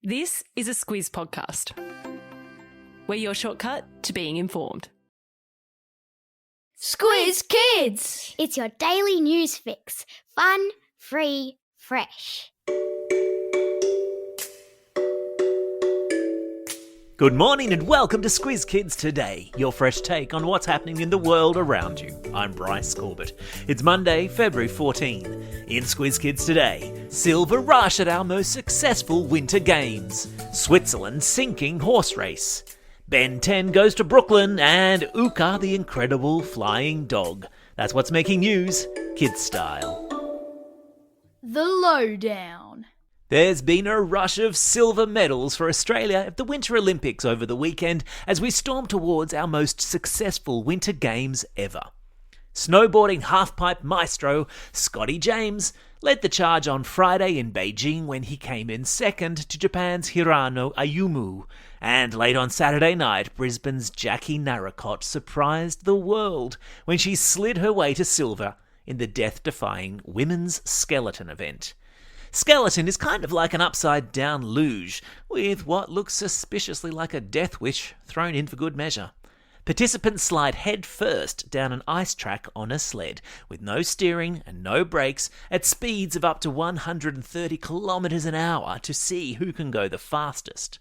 This is a Squiz podcast. We're your shortcut to being informed. Squiz Kids! It's your daily news fix. Fun, free, fresh. Good morning and welcome to Squiz Kids Today, your fresh take on what's happening in the world around you. I'm Bryce Corbett. It's Monday, February 14. In Squiz Kids Today, silver rush at our most successful winter games, Switzerland sinking horse race, Ben 10 goes to Brooklyn, and Ouka the incredible flying dog. That's what's making news, kids style. The lowdown. There's been a rush of silver medals for Australia at the Winter Olympics over the weekend as we storm towards our most successful winter games ever. Snowboarding halfpipe maestro Scotty James led the charge on Friday in Beijing when he came in second to Japan's Hirano Ayumu. And late on Saturday night, Brisbane's Jackie Narracott surprised the world when she slid her way to silver in the death-defying women's skeleton event. Skeleton is kind of like an upside-down luge, with what looks suspiciously like a death wish thrown in for good measure. Participants slide head first down an ice track on a sled, with no steering and no brakes, at speeds of up to 130 kilometres an hour to see who can go the fastest.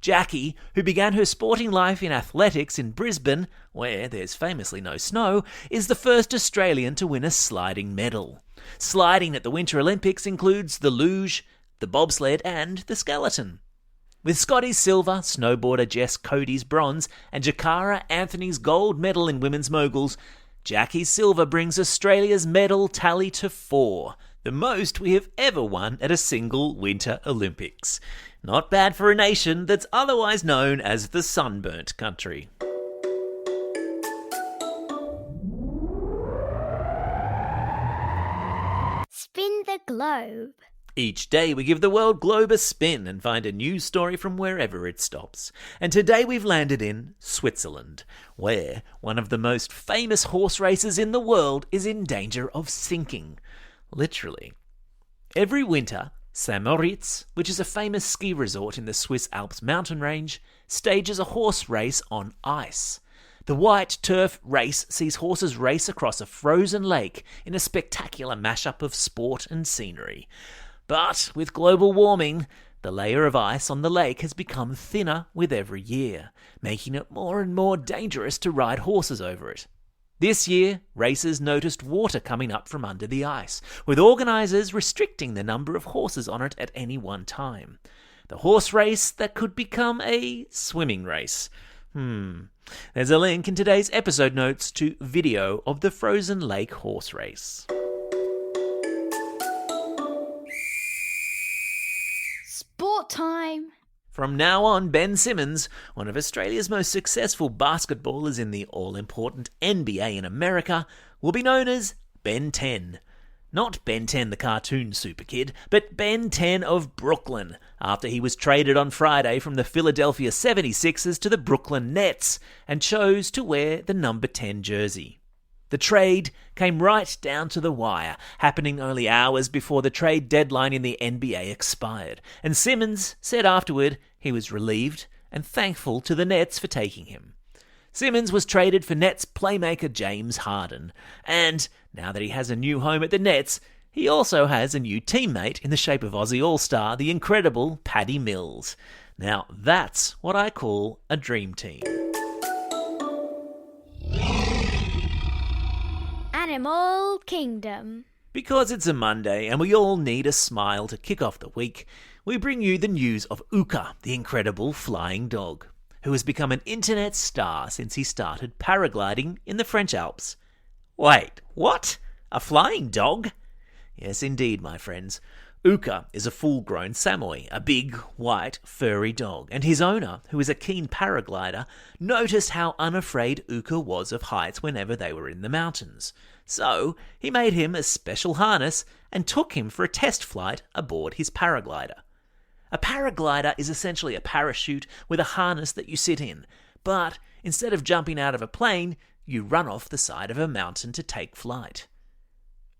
Jackie, who began her sporting life in athletics in Brisbane, where there's famously no snow, is the first Australian to win a sliding medal. Sliding at the Winter Olympics includes the luge, the bobsled and the skeleton. With Scotty's silver, snowboarder Jess Cody's bronze and Jakara Anthony's gold medal in women's moguls, Jackie's silver brings Australia's medal tally to 4, the most we have ever won at a single Winter Olympics. Not bad for a nation that's otherwise known as the sunburnt country. Spin the globe. Each day we give the world globe a spin and find a news story from wherever it stops. And today we've landed in Switzerland, where one of the most famous horse races in the world is in danger of sinking. Literally. Every winter, St. Moritz, which is a famous ski resort in the Swiss Alps mountain range, stages a horse race on ice. The white turf race sees horses race across a frozen lake in a spectacular mashup of sport and scenery. But with global warming, the layer of ice on the lake has become thinner with every year, making it more and more dangerous to ride horses over it. This year, racers noticed water coming up from under the ice, with organisers restricting the number of horses on it at any one time. The horse race that could become a swimming race. There's a link in today's episode notes to video of the frozen lake horse race. Sport time. From now on, Ben Simmons, one of Australia's most successful basketballers in the all-important NBA in America, will be known as Ben 10. Not Ben 10 the cartoon super kid, but Ben 10 of Brooklyn, after he was traded on Friday from the Philadelphia 76ers to the Brooklyn Nets and chose to wear the number 10 jersey. The trade came right down to the wire, happening only hours before the trade deadline in the NBA expired, and Simmons said afterward he was relieved and thankful to the Nets for taking him. Simmons was traded for Nets playmaker James Harden, and now that he has a new home at the Nets, he also has a new teammate in the shape of Aussie All-Star, the incredible Paddy Mills. Now that's what I call a dream team. Animal Kingdom. Because it's a Monday and we all need a smile to kick off the week, we bring you the news of Ouka, the incredible flying dog, who has become an internet star since he started paragliding in the French Alps. Wait, what? A flying dog? Yes, indeed, my friends. Ouka is a full-grown Samoy, a big, white, furry dog, and his owner, who is a keen paraglider, noticed how unafraid Ouka was of heights whenever they were in the mountains. So, he made him a special harness and took him for a test flight aboard his paraglider. A paraglider is essentially a parachute with a harness that you sit in, but instead of jumping out of a plane, you run off the side of a mountain to take flight.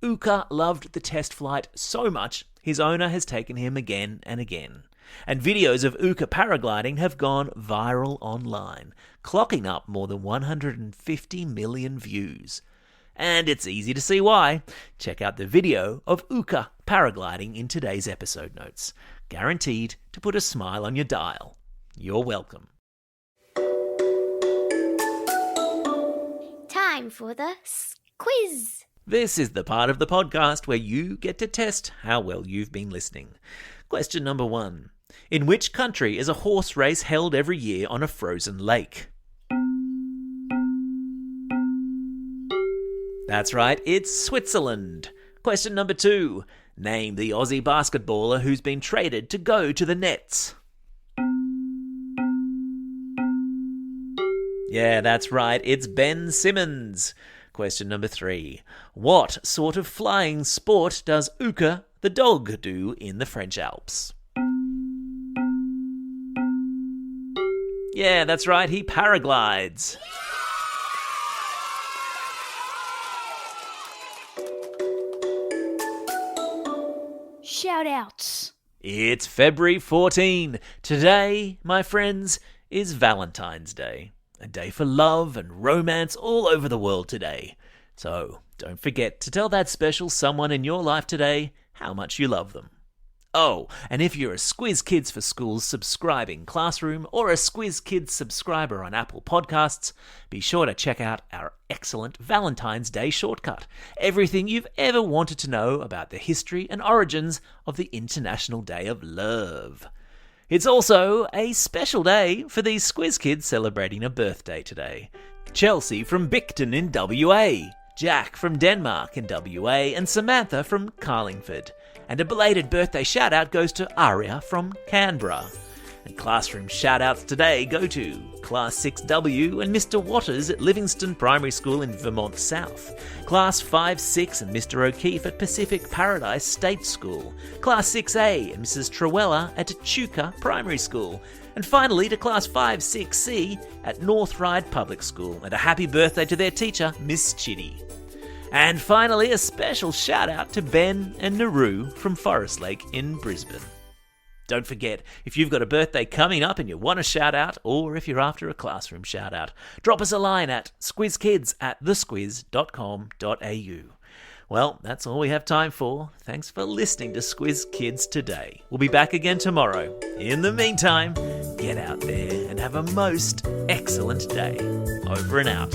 Ouka loved the test flight so much, his owner has taken him again and again. And videos of Ouka paragliding have gone viral online, clocking up more than 150 million views. And it's easy to see why. Check out the video of Ouka paragliding in today's episode notes. Guaranteed to put a smile on your dial. You're welcome. Time for the quiz. This is the part of the podcast where you get to test how well you've been listening. Question number 1. In which country is a horse race held every year on a frozen lake? That's right, it's Switzerland. Question number 2. Name the Aussie basketballer who's been traded to go to the Nets. Yeah, that's right, it's Ben Simmons. Question number 3. What sort of flying sport does Ouka, the dog, do in the French Alps? Yeah, that's right, he paraglides. Shout-outs. It's February 14. Today, my friends, is Valentine's Day. A day for love and romance all over the world today. So, don't forget to tell that special someone in your life today how much you love them. Oh, and if you're a Squiz Kids for Schools subscribing classroom or a Squiz Kids subscriber on Apple Podcasts, be sure to check out our excellent Valentine's Day shortcut. Everything you've ever wanted to know about the history and origins of the International Day of Love. It's also a special day for these Squiz Kids celebrating a birthday today. Chelsea from Bicton in WA, Jack from Denmark in WA, and Samantha from Carlingford. And a belated birthday shout-out goes to Aria from Canberra. And classroom shout-outs today go to Class 6W and Mr. Waters at Livingston Primary School in Vermont South, Class 5-6 and Mr. O'Keefe at Pacific Paradise State School, Class 6A and Mrs. Trewella at Echuca Primary School, and finally to Class 5-6C at North Ryde Public School, and a happy birthday to their teacher, Miss Chitty. And finally, a special shout-out to Ben and Naru from Forest Lake in Brisbane. Don't forget, if you've got a birthday coming up and you want a shout-out, or if you're after a classroom shout-out, drop us a line at squizkids@thesquiz.com.au. Well, that's all we have time for. Thanks for listening to Squiz Kids today. We'll be back again tomorrow. In the meantime, get out there and have a most excellent day. Over and out.